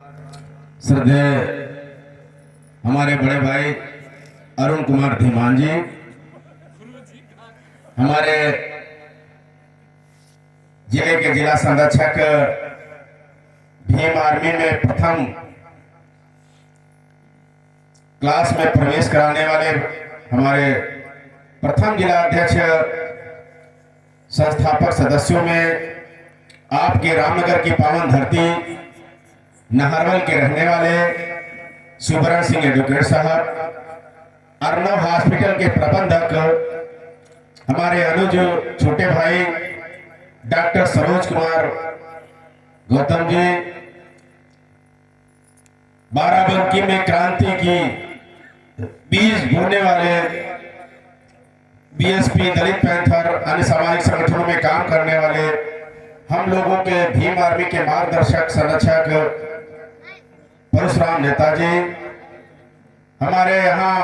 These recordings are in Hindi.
श्रद्धेय हमारे बड़े भाई अरुण कुमार धीमान जी, हमारे जिले के जिला संरक्षक, भीम आर्मी में प्रथम क्लास में प्रवेश कराने वाले हमारे प्रथम जिला अध्यक्ष, संस्थापक सदस्यों में आपके रामनगर की पावन धरती नाहरवल के रहने वाले सुब्रन सिंह एडवोकेट साहब, अर्नव हॉस्पिटल के प्रबंधक हमारे अनुज छोटे भाई डॉक्टर सरोज कुमार गौतम जी, बाराबंकी में क्रांति की बीज बोने वाले बीएसपी, दलित पैंथर, अन्य सामाजिक संगठनों में काम करने वाले हम लोगों के भीम आर्मी के मार्गदर्शक संरक्षक परशुराम नेताजी, हमारे यहाँ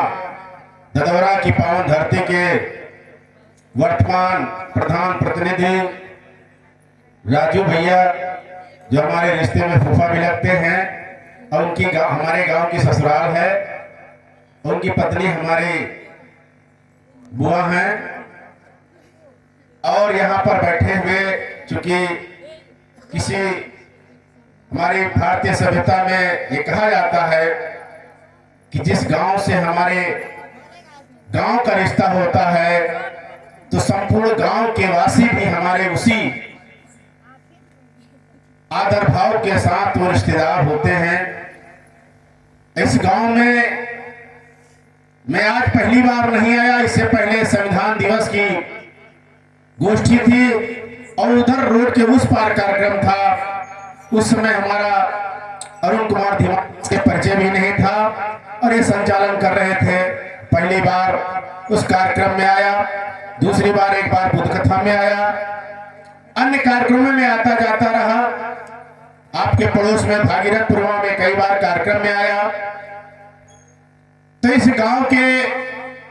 ददौरा की पावन धरती के वर्तमान प्रधान प्रतिनिधि राजू भैया, जो हमारे रिश्ते में फूफा भी लगते हैं, और उनकी हमारे गांव की ससुराल है, उनकी पत्नी हमारी बुआ हैं, और यहाँ पर बैठे हुए, चूंकि किसी हमारी भारतीय सभ्यता में ये कहा जाता है कि जिस गांव से हमारे गांव का रिश्ता होता है तो संपूर्ण गांव के वासी भी हमारे उसी आदर भाव के साथ वो रिश्तेदार होते हैं। इस गांव में मैं आज पहली बार नहीं आया, इससे पहले संविधान दिवस की गोष्ठी थी और उधर रोड के उस पार कार्यक्रम था। उस समय हमारा अरुण कुमार धीमान के परिचय भी नहीं था और ये संचालन कर रहे थे। पहली बार उस कार्यक्रम में आया, दूसरी बार एक बार बुद्ध कथा में आया, अन्य कार्यक्रमों में आता जाता रहा। आपके पड़ोस में भागीरथपुरवा में कई बार कार्यक्रम में आया। तो इस गांव के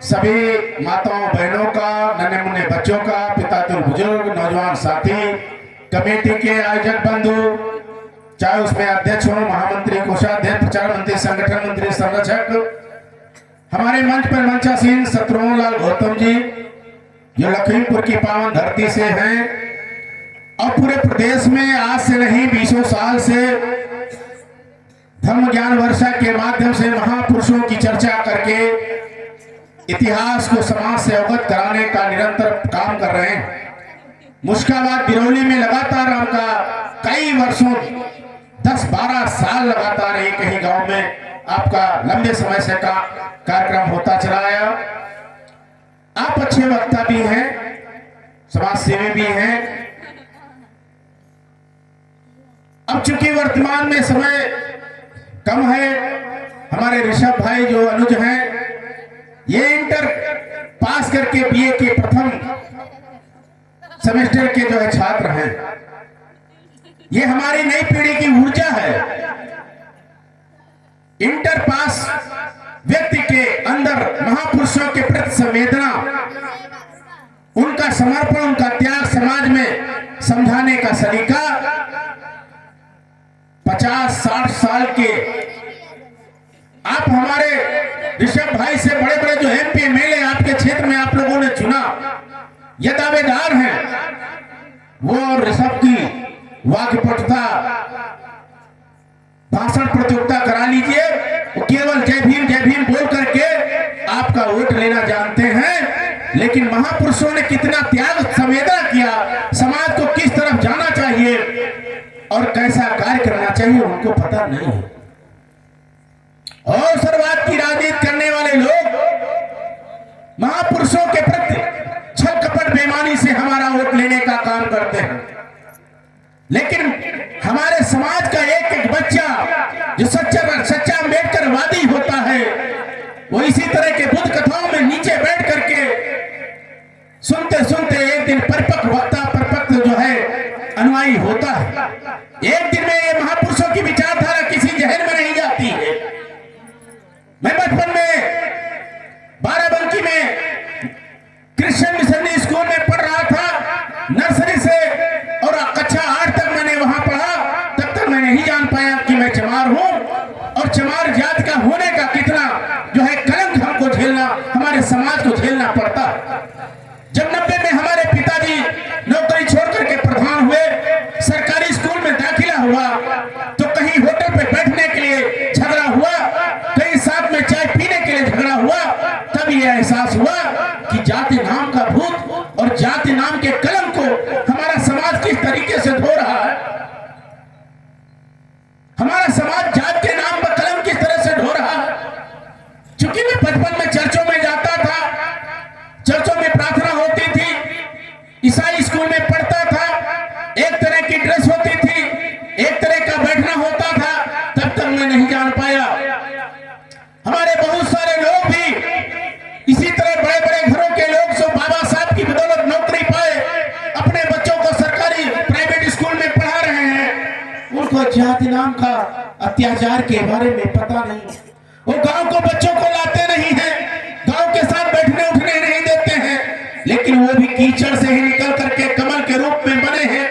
सभी माताओं बहनों का, नन्हे मुन्ने बच्चों का, पितातुल बुजुर्ग, नौजवान साथी, कमेटी के आयोजक बंधु, चाहे उसमें अध्यक्ष हो, महामंत्री, कोषाध्यक्ष, प्रचार मंत्री, संगठन मंत्री, संरक्षक, हमारे मंच पर मंचासीन शत्रुघ्न लाल गौतम जी, जो लखीमपुर की पावन धरती से हैं और पूरे प्रदेश में आज से नहीं 20 साल से धर्म ज्ञान वर्षा के माध्यम से महापुरुषों की चर्चा करके इतिहास को समाज से अवगत कराने का निरंतर काम कर रहे हैं। मुश्काबाद बिरौली में लगातार आपका कई वर्षों 10-12 साल लगातार एक ही गांव में आपका लंबे समय से का कार्यक्रम होता चला आया। आप अच्छे वक्ता भी हैं, समाज सेवी भी हैं। अब चूंकि वर्तमान में समय कम है, हमारे ऋषभ भाई जो अनुज हैं, ये इंटर पास करके बीए के प्रथम सेमेस्टर के जो है छात्र हैं। ये हमारी नई पीढ़ी की ऊर्जा है। इंटर पास व्यक्ति के अंदर महापुरुषों के प्रति संवेदना, उनका समर्पण, उनका त्याग समाज में समझाने का सलीका 50-60 साल के आप हमारे ऋषभ भाई से बड़े बड़े जो एमपी एमएलए आपके क्षेत्र में आप लोगों ने चुना, ये दावेदार हैं। वो ऋषभ की वाक्पटुता भाषण प्रतियोगिता करा लीजिए, वो केवल जय भीम बोल करके आपका वोट लेना जानते हैं, लेकिन महापुरुषों ने कितना त्याग संवेदना किया, समाज को किस तरफ जाना चाहिए और कैसा कार्य करना चाहिए उनको पता नहीं है। और सर्वात की राजनीति करने वाले लोग महापुरुषों के प्रति छल कपट बेईमानी से हमारा वोट लेने का काम करते हैं, लेकिन हमारे समाज का एक एक बच्चा जो सच्चा अम्बेडकरवादी होता है, वो इसी तरह के बुद्ध कथाओं में नीचे बैठ करके सुनते सुनते एक दिन परिपक्व वक्ता, परिपक्व जो है अनुयायी होता है। एक दिन में ये महापुरुषों की विचारधारा किसी जहन में नहीं जाती है। मैं बचपन में बाराबंकी में क्रिश्चियन मिशनरी स्कूल में पढ़ रहा था, नर्सरी से और कक्षा 8 तक मैंने वहां पढ़ा। तब तक मैं नहीं जान पाया कि मैं हूं और चमार जात का होने का कितना जो है कलंक हमको झेलना, हमारे समाज को झेलना पड़ता। जब 90 में हमारे पिताजी नौकरी छोड़ करके प्रधान हुए, सरकारी स्कूल में दाखिला हुआ, तो कहीं होटल पे बैठने के लिए झगड़ा हुआ, कहीं साथ में चाय पीने के लिए झगड़ा हुआ। तब यह एहसास हुआ कि जाति नाम का भूत और जाति नाम के कलंक को हमारा समाज किस तरीके से धो रहा है। हमारा समाज जात के नाम पर कलंक किस तरह से ढो रहा है। चूंकि मैं बचपन में चर्चों में जाता था, चर्चों में प्रार्थना होती थी, ईसाई स्कूल में पढ़ता था, एक तरह की ड्रेस होती थी, एक तरह का बैठना होता था, तब तक मैं नहीं जान पाया हमारे बहुत सारे लोग भी इसी तरह बड़े बड़े घरों के लोग जो बाबा साहब की बदौलत नौकरी पाए, अपने बच्चों को सरकारी प्राइवेट स्कूल में पढ़ा रहे हैं, उनको जाति नाम का अत्याचार के बारे में पता नहीं। वो गांव को बच्चों को लाते नहीं हैं, गांव के साथ बैठने उठने नहीं देते हैं, लेकिन वो भी कीचड़ से ही निकल करके कमल के रूप में बने हैं।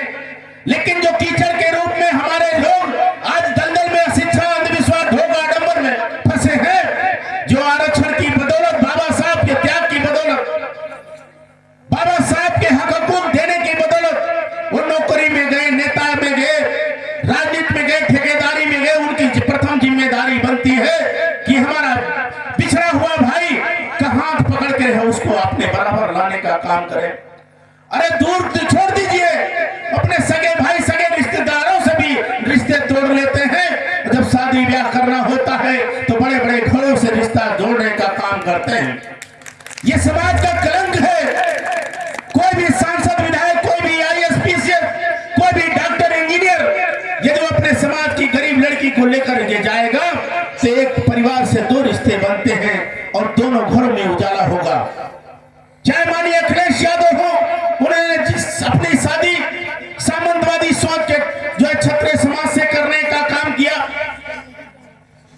लेकिन जो कीचड़ के रूप में हमारे लोग आज दलदल में शिक्षा, अंधविश्वास, ढोंग, आडंबर में फंसे हैं, जो आरक्षण की बदौलत, बाबा साहब के त्याग की बदौलत, बाबा साहब के हक हकूक देने की बदौलत वो नौकरी में गए, नेता में गए, राजनीति में गए, ठेकेदारी में गए। उनकी प्रथम जिम्मेदारी बनती है कि हमारा पिछड़ा हुआ भाई का हाथ पकड़ के है, उसको अपने बराबर लाने का काम करें। अरे दूर छोड़ दीजिए, अपने सगे भाई, सगे रिश्तेदारों से भी रिश्ते तोड़ लेते हैं। जब शादी ब्याह करना होता है तो बड़े बड़े घरों से रिश्ता जोड़ने का काम करते हैं। ये समाज का कलंक है। कोई भी सांसद, विधायक, कोई भी IAS, PCS, कोई भी डॉक्टर, इंजीनियर, यदि वो अपने समाज की गरीब लड़की को लेकर के जाएगा तो एक परिवार से दो रिश्ते बनते हैं और दोनों घरों में उजाला होगा। चाहे माननीय अखिलेश यादव हो, उन्होंने अपनी शादी सामंतवादी सोच के जो है क्षत्रिय समाज से करने का काम किया।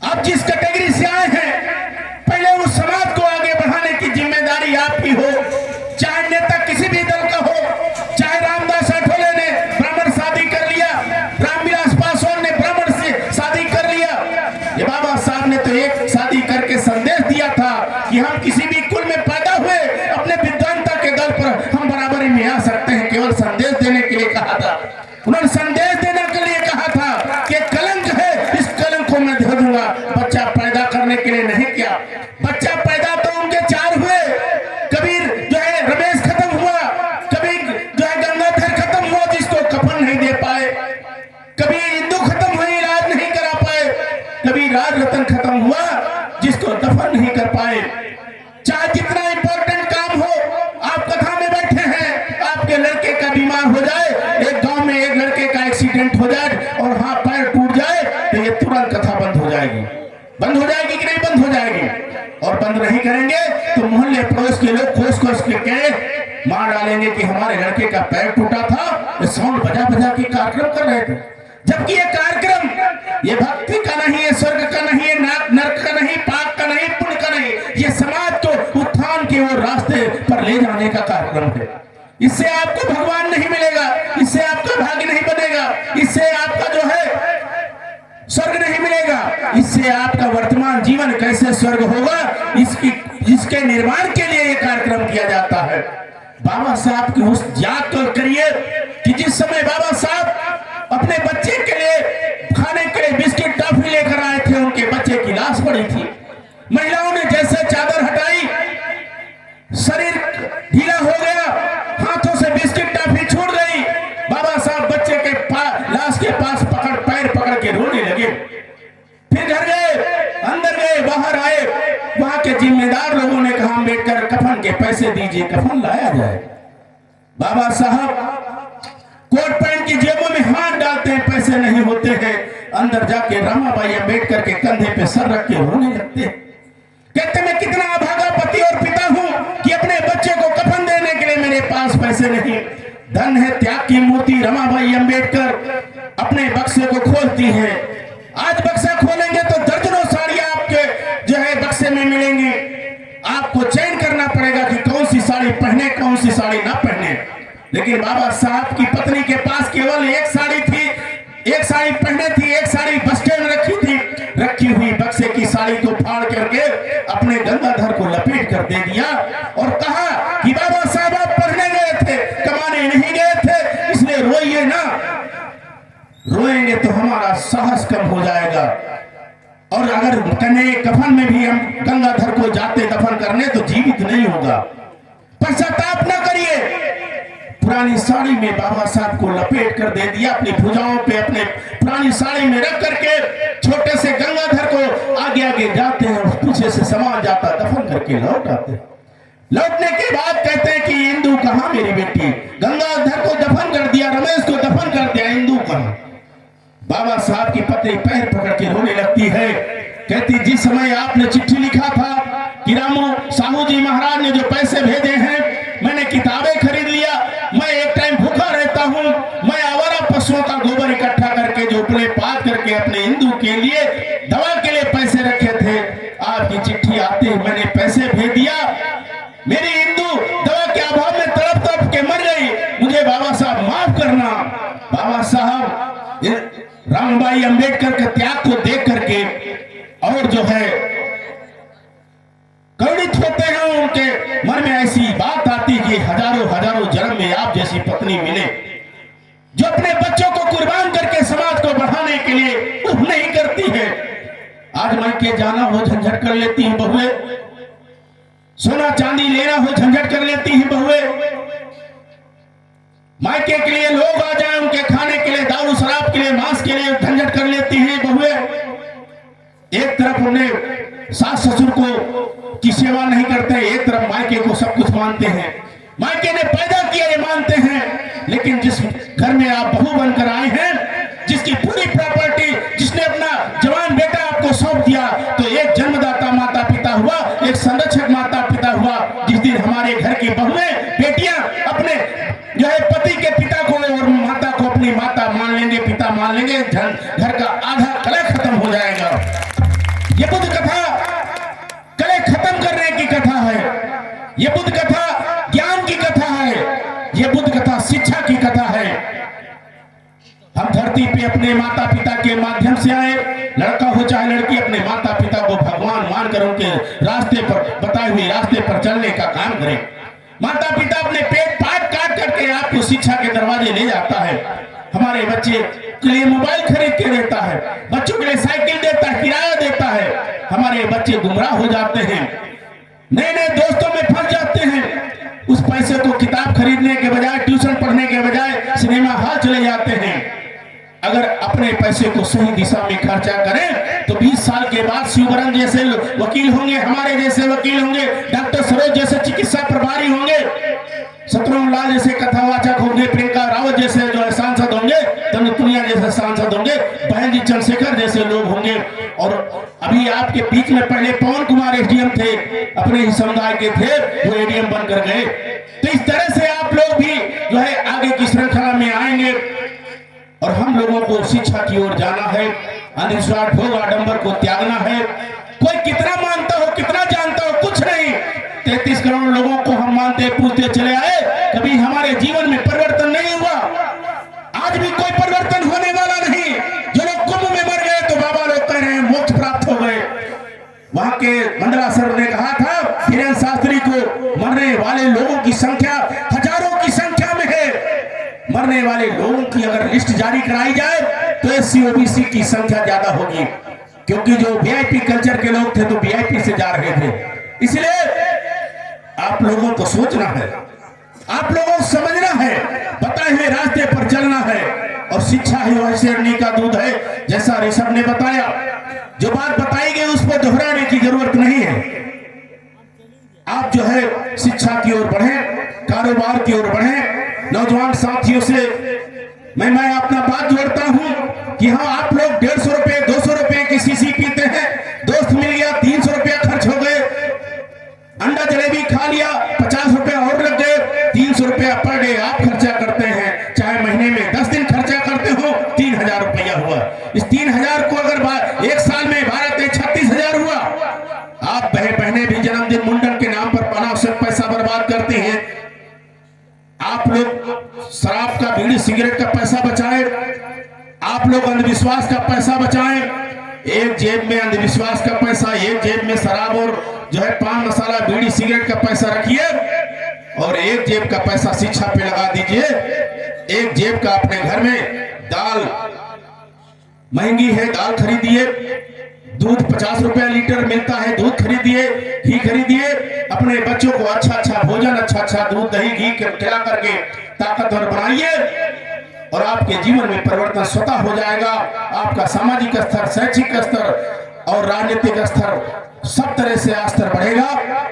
आप जिस कैटेगरी से आए हैं, पहले उस समाज को आगे बढ़ाने की जिम्मेदारी आपकी हो। चाहे नेता किसी भी दल का हो, चाहे रामदास आठवले ने ब्राह्मण शादी कर लिया, रामविलास पासवान ने ब्राह्मण से शादी कर लिया। ये बाबा साहब ने तो एक शादी करके संदेश दिया था कि हम किसी भी कुल में पैदा हुए, अपने विद्वानता के दल पर हम बराबरी में आ सकते हैं। केवल संदेश देने के लिए कहा था, उन्होंने संदेश देने के लिए कहा था कि कलंक है, इस कलंक को मैं धो दूंगा। बच्चा पैदा करने के लिए नहीं किया। बच्चा पैदा तो उनके 4 हुए। कबीर जो है रमेश खत्म हुआ, कभी जो है गंगाधर खत्म हुआ जिसको कफन नहीं दे पाए, कभी हिंदू खत्म हुए, इलाज नहीं करा पाए, कभी राज रतन खत्म हुआ जिसको दफन नहीं कर पाए। चाहे जितना इंपॉर्टेंट काम हो, आप कथा में बैठे हैं, आपके लड़के का बीमार हो जाए, एक गांव में एक लड़के का एक्सीडेंट हो जाए और हाथ पैर टूट जाए, तो ये तुरंत कथा बंद हो जाएगी। बंद हो जाएगी कि नहीं बंद हो जाएगी? और बंद नहीं करेंगे तो मोहल्ले पड़ोस के लोग खोस खोस के मार डालेंगे कि हमारे लड़के का पैर टूटा था, ये साउंड बजा बजा के कार्यक्रम कर रहे थे। जबकि ये कार्यक्रम ये भक्ति का नहीं है, स्वर्ग का नहीं है, नरक का नहीं, पाप का नहीं, पुण्य का नहीं, ये समाज को उत्थान के और रास्ते पर ले जाने का कार्यक्रम है। इससे आपको भगवान नहीं मिलेगा, इससे आपका भाग्य नहीं बनेगा, इससे आपका जो है स्वर्ग नहीं मिलेगा, इससे आपका वर्तमान जीवन कैसे स्वर्ग होगा, इसके निर्माण के लिए ये कार्यक्रम किया जाता है। बाबा साहब की उस याद तो करिए कि जिस समय बाबा साहब अपने बच्चे के लिए खाने के लिए बिस्किट टॉफी लेकर आए थे, उनके बच्चे की लाश पड़ी थी। महिलाओं ने जैसे चादर हटाई, शरीर ढीला हो गया, हाथों से बिस्किट टॉफी छूट गई। बाबा साहब बच्चे के लाश के पास पैर पकड़ के रोने लगे। फिर घर गए, अंदर गए, बाहर आए, वहां के जिम्मेदार लोगों ने कहा अम्बेडकर कफन के पैसे दीजिए, कफन लाया जाए। बाबा साहब कोट पैंट की जेबों में हाथ डालते हैं, पैसे नहीं होते हैं। अंदर जाके रमाबाई अम्बेडकर के कंधे पे सर रख के रोने लगते हैं। कहते मैं कितना अभागा पति और पिता हूं कि अपने बच्चे को कफन देने के लिए मेरे पास पैसे नहीं। धन है त्याग की मूर्ति रमाबाई अम्बेडकर अपने बक्से को खोलती है। आज बक्सा खोलेंगे तो दर्जनों साड़ियां आपके जो है बक्से में मिलेंगी। आपको चयन करना पड़ेगा कि कौन सी साड़ी पहने, कौन सी साड़ी ना पहने। लेकिन बाबा साहब की पत्नी के पास केवल एक साड़ी थी, एक साड़ी पहने थी, एक साड़ी बस स्टैंड रखी थी। रखी हुई बक्से की साड़ी को फाड़ करके अपने गंगाधर को लपेट कर दे दिया और कहा कि बाबा साहब आप पढ़ने गए थे, कमाने नहीं गए थे, इसलिए रोइए ना, रोएंगे तो हमारा साहस कम हो जाएगा। और अगर कन्हे कफन में भी हम गंगाधर को जाते दफन करने तो जीवित नहीं होगा। पश्चाताप न करिए। पुरानी साड़ी में बाबा साहब को लपेट कर दे दिया, अपनी भुजाओं पे अपने पुरानी साड़ी में रख करके छोटे से गंगाधर को आगे आगे जाते हैं, पीछे से सामान जाता दफन करके लौट आते। लौटने के बाद कहते हैं कि इंदू कहाँ मेरी बेटी, गंगाधर को दफन कर दिया, रमेश को दफन कर दिया, इंदू कहाँ। बाबा साहब की पत्नी पैर पकड़ के रोने लगती है, कहती जिस समय आपने चिट्ठी लिखा था कि रामू साहू जी महाराज ने जो पैसे भेजे हैं, मैंने किताबें खरीद लिया, मैं एक टाइम भूखा रहता हूँ, मैं आवारा पशुओं का गोबर इकट्ठा करके जो उपले पात करके अपने हिंदू के लिए दवा के लिए पैसे रखे थे, आपकी चिट्ठी आते ही मैंने पैसे भेज दिया, मेरी हिंदू दवा के अभाव में तड़प तड़प के मर गई, मुझे बाबा साहब माफ करना। बाबा साहब रामबाई अंबेडकर के त्याग को देख करके और जो है करुणित होते हैं, उनके मन में ऐसी बात आती कि हजारों हजारों जन्म में आप जैसी पत्नी मिले जो अपने बच्चों को कुर्बान करके समाज को बढ़ाने के लिए उफ नहीं करती है। आज मायके जाना हो झंझट कर लेती है बहुए, सोना चांदी लेना हो झंझट कर लेती है बहुए, मायके के लिए लोग आ जाए उनके खाने के लिए, दारू शराब के लिए, मांस के लिए झंझट कर लेती हैं बहुए। एक तरफ उन्हें सास ससुर को की सेवा नहीं करते, एक तरफ मायके को सब कुछ मानते हैं, मायके ने पैदा किया ये मानते हैं, लेकिन जिस घर में आप बहू बनकर आए हैं, जिसकी पूरी प्रॉपर्टी जिसने अपना जवान बेटा आपको सौंप दिया, तो एक जन्मदाता माता पिता हुआ, एक संरक्षक माता पिता हुआ। जिस दिन हमारे घर की बहुएं बेटियां अपने जो है पति के पिता को और माता को अपनी माता मान लेंगे, पिता मान लेंगे, घर का आधा कलह खत्म हो जाएगा। ये बुद्ध कथा कलह खत्म करने की कथा है, ये बुद्ध कथा ज्ञान की कथा है, ये बुद्ध कथा शिक्षा की कथा है। हम धरती पे अपने माता पिता के माध्यम से आए, लड़का हो चाहे लड़की, अपने माता पिता को भगवान मानकर उनके रास्ते पर बताए हुए रास्ते पर चलने का काम करें। माता पिता अपने पेट पाट काट करके आपको शिक्षा के दरवाजे ले जाता है। हमारे बच्चे के लिए मोबाइल खरीद के देता है, बच्चों के लिए साइकिल देता है, किराया देता है। हमारे बच्चे गुमराह हो जाते हैं, नए नए दोस्तों में फंस जाते हैं। उस पैसे को किताब खरीदने के बजाय, ट्यूशन पढ़ने के बजाय सिनेमा हॉल चले जाते हैं। अगर अपने पैसे को सही दिशा में खर्चा करें तो 20 साल के बाद शिवबरन जैसे वकील होंगे, हमारे जैसे वकील होंगे, डॉक्टर सरोज जैसे चिकित्सा प्रभारी होंगे, शत्रुघ्न लाल जैसे कथावाचक होंगे, प्रियंका रावत जैसे जो है सांसद होंगे, तनुपुनिया जैसे सांसद होंगे, बहन जी चंद्रशेखर जैसे लोग होंगे। और अभी आपके बीच में पहले पवन कुमार एसडीएम थे, अपने ही समुदाय के थे, वो एडीएम बनकर गए। तो इस तरह से आप लोग भी जो है आगे की श्रृंखला में आएंगे और हम लोगों को शिक्षा की ओर जाना है, अंधविश्वास भोग आडंबर को त्यागना है। कोई कितना मानता हो, कितना जानता हो, कुछ नहीं। 33 करोड़ लोगों को हम मानते पूछते चले आए, कभी हमारे जीवन में परिवर्तन नहीं हुआ, आज भी कोई परिवर्तन होने वाला नहीं। जो लोग कुंभ में मर गए तो बाबा लोग कह रहे हैं मोक्ष प्राप्त हो गए। वहां के मंडला सर ने कहा था धीरेन्द्र शास्त्री को, मरने वाले लोगों की संख्या हजारों की संख्या में है, मरने वाले लोगों की अगर लिस्ट जारी कराई जाए तो एससी ओबीसी की संख्या ज्यादा होगी, क्योंकि जो वीआईपी कल्चर के लोग थे तो वीआईपी से जा रहे थे। इसलिए आप लोगों को सोचना है, आप लोगों को समझना है, बताए हुए रास्ते पर चलना है। और शिक्षा ही वह शेरनी का दूध है, जैसा ऋषभ ने बताया। जो बात बताई गई उस पर दोहराने की जरूरत नहीं है। आप जो है शिक्षा की ओर बढ़े, कारोबार की ओर बढ़े। नौजवान साथियों से मैं अपना बात जोड़ता हूं कि हाँ, आप लोग 150 रुपए 200 रुपए की शीशी पीते हैं, दोस्त मिल गया 300 रुपया खर्च हो गए, अंडा जलेबी खा लिया 50 रुपया और लग गए, 300 रुपया पर डे आप खर्चा करते हैं। चाहे महीने में 10 दिन खर्चा करते हो, 3000 रुपया हुआ। इस 3000 को अगर एक साल में 36,000 हुआ। आप बहने भी जन्मदिन मुंडन के नाम पर अनावश्यक पैसा बर्बाद करते हैं। आप लोग शराब का, बीड़ी सिगरेट का पैसा बचाएं, आप लोग अंधविश्वास का पैसा बचाएं, एक जेब में अंधविश्वास का पैसा, एक जेब में शराब और जो है पान मसाला बीड़ी सिगरेट का पैसा रखिए, और एक जेब का पैसा शिक्षा पे लगा दीजिए। एक जेब का अपने घर में दाल महंगी है, दाल खरीदिए। दूध 50 रुपया लीटर मिलता है, दूध खरीदिए, घी खरीदिए। अपने बच्चों को अच्छा अच्छा भोजन, अच्छा अच्छा दूध दही घी खिला करके ताकतवर बनाइए, और आपके जीवन में परिवर्तन स्वतः हो जाएगा। आपका सामाजिक स्तर, शैक्षिक स्तर और राजनीतिक स्तर सब तरह से स्तर बढ़ेगा।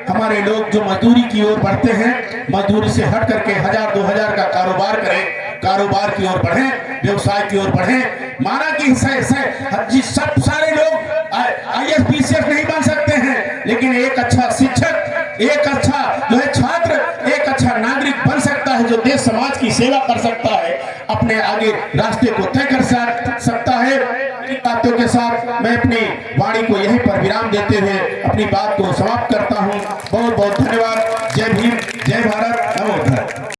हमारे लोग जो मजदूरी की ओर बढ़ते हैं, मजदूरी से हट करके 1000-2000 का कारोबार करें, कारोबार की ओर बढ़ें, व्यवसाय की ओर बढ़ें। माना कि सब सारे लोग IAS PCS नहीं बन सकते हैं, लेकिन एक अच्छा शिक्षक, एक अच्छा जो है छात्र, एक अच्छा नागरिक बन सकता है, जो देश समाज की सेवा कर सकता है, अपने आगे रास्ते को तय कर सकता है। इन बातों के साथ मैं अपनी वाणी को यहीं पर विराम देते हुए अपनी बात को समाप्त करता हूं। बहुत बहुत धन्यवाद। जय भीम, जय भारत।